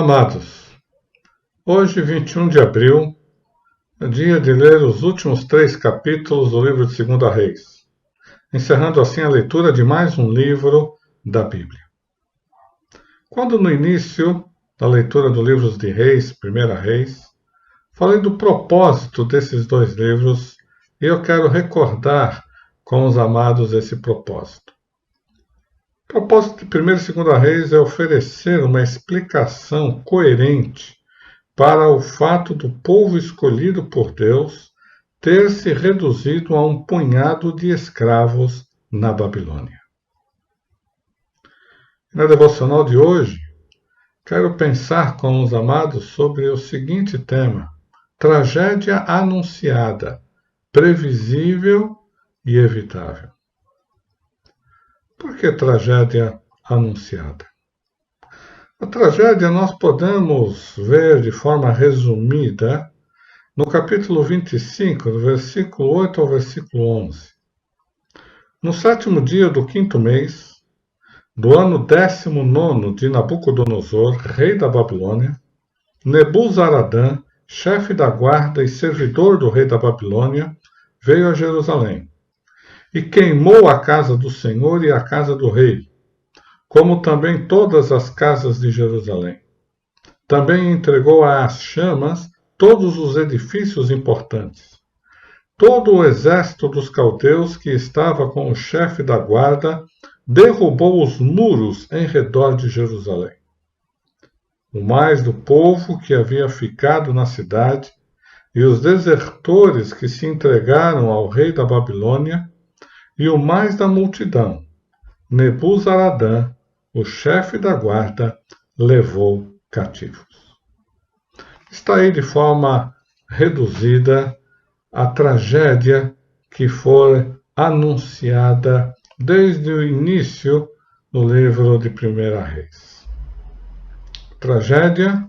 Amados, hoje, 21 de abril, é dia de ler os últimos 3 capítulos do livro de 2 Reis, encerrando assim a leitura de mais um livro da Bíblia. Quando no início da leitura dos livros de Reis, 1 Reis, falei do propósito desses 2 livros e eu quero recordar com os amados esse propósito. O propósito de 1 e 2 Reis é oferecer uma explicação coerente para o fato do povo escolhido por Deus ter se reduzido a um punhado de escravos na Babilônia. Na devocional de hoje, quero pensar com os amados sobre o seguinte tema: tragédia anunciada, previsível e evitável. Por que tragédia anunciada? A tragédia nós podemos ver de forma resumida no capítulo 25, do versículo 8 ao versículo 11. No 7º dia do 5º mês, do ano 19º de Nabucodonosor, rei da Babilônia, Nebuzaradã, chefe da guarda e servidor do rei da Babilônia, veio a Jerusalém e queimou a casa do Senhor e a casa do rei, como também todas as casas de Jerusalém. Também entregou às chamas todos os edifícios importantes. Todo o exército dos caldeus que estava com o chefe da guarda derrubou os muros em redor de Jerusalém. O mais do povo que havia ficado na cidade e os desertores que se entregaram ao rei da Babilônia e o mais da multidão, Nebuzaradã, o chefe da guarda, levou cativos. Está aí de forma reduzida a tragédia que foi anunciada desde o início do livro de 1 Reis. Tragédia,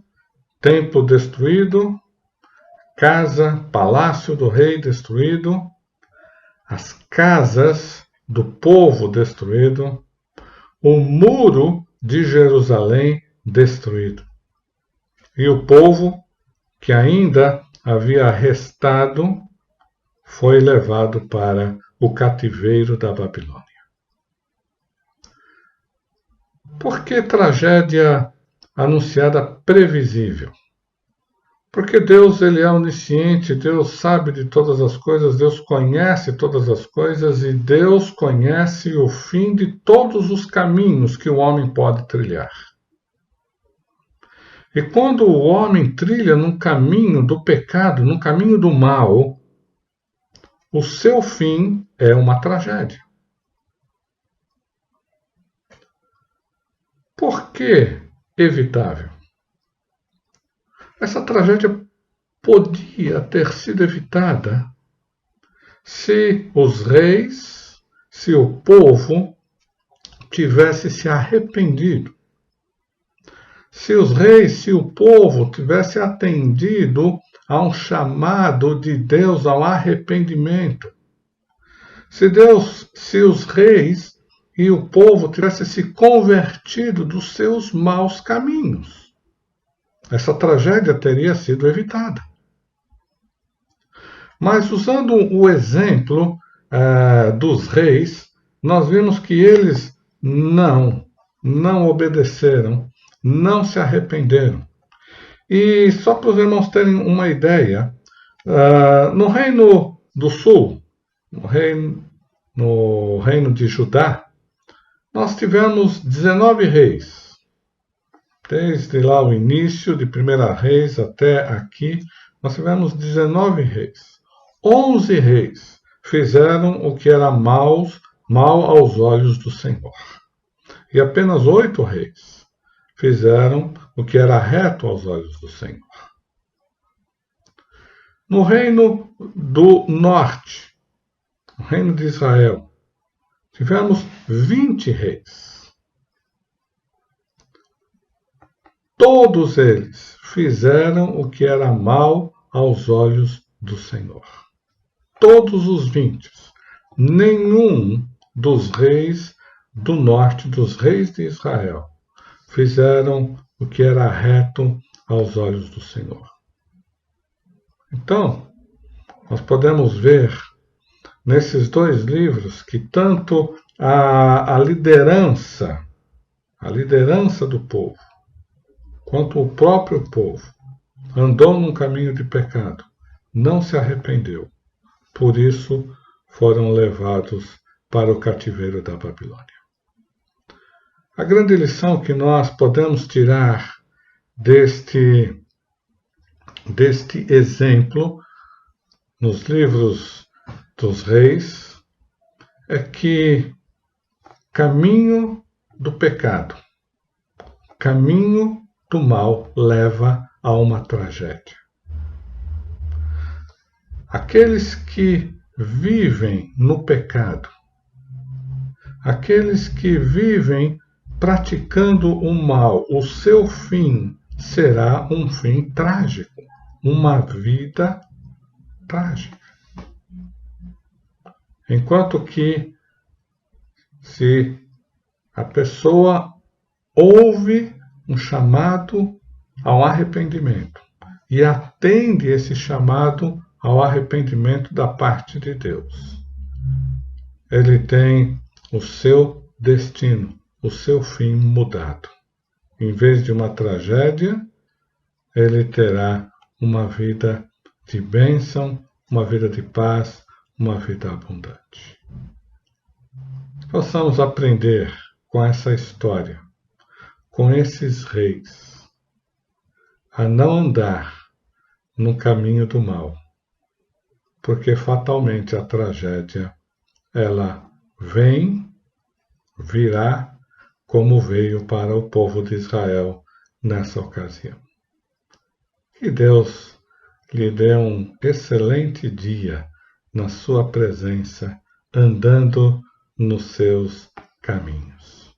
templo destruído, casa, palácio do rei destruído, as casas do povo destruído, o muro de Jerusalém destruído. E o povo que ainda havia restado foi levado para o cativeiro da Babilônia. Por que tragédia anunciada previsível? Porque Deus ele é onisciente, Deus sabe de todas as coisas, Deus conhece todas as coisas e Deus conhece o fim de todos os caminhos que o homem pode trilhar. E quando o homem trilha num caminho do pecado, num caminho do mal, o seu fim é uma tragédia. Por que evitável? Essa tragédia podia ter sido evitada se os reis, se o povo tivesse se arrependido. Se os reis, se o povo tivesse atendido a um chamado de Deus ao arrependimento. Se os reis e o povo tivessem se convertido dos seus maus caminhos. Essa tragédia teria sido evitada. Mas usando o exemplo dos reis, nós vimos que eles não obedeceram, não se arrependeram. E só para os irmãos terem uma ideia, no Reino do Sul, no reino de Judá, nós tivemos 19 reis. Desde lá o início de 1 Reis até aqui, nós tivemos 19 reis. 11 reis fizeram o que era mal aos olhos do Senhor. E apenas 8 reis fizeram o que era reto aos olhos do Senhor. No reino do norte, no reino de Israel, tivemos 20 reis. Todos eles fizeram o que era mal aos olhos do Senhor. Todos os 20. Nenhum dos reis do norte, dos reis de Israel, fizeram o que era reto aos olhos do Senhor. Então, nós podemos ver nesses dois livros que tanto a liderança do povo, quanto o próprio povo, andou num caminho de pecado, não se arrependeu. Por isso foram levados para o cativeiro da Babilônia. A grande lição que nós podemos tirar deste exemplo nos livros dos reis é que caminho do pecado, caminho do mal leva a uma tragédia. Aqueles que vivem no pecado, aqueles que vivem praticando o mal, o seu fim será um fim trágico, uma vida trágica. Enquanto que, se a pessoa ouve um chamado ao arrependimento e atende esse chamado ao arrependimento da parte de Deus, ele tem o seu destino, o seu fim mudado. Em vez de uma tragédia, ele terá uma vida de bênção, uma vida de paz, uma vida abundante. Possamos aprender com essa história, com esses reis, a não andar no caminho do mal, porque fatalmente a tragédia, ela virá como veio para o povo de Israel nessa ocasião. Que Deus lhe dê um excelente dia na sua presença, andando nos seus caminhos.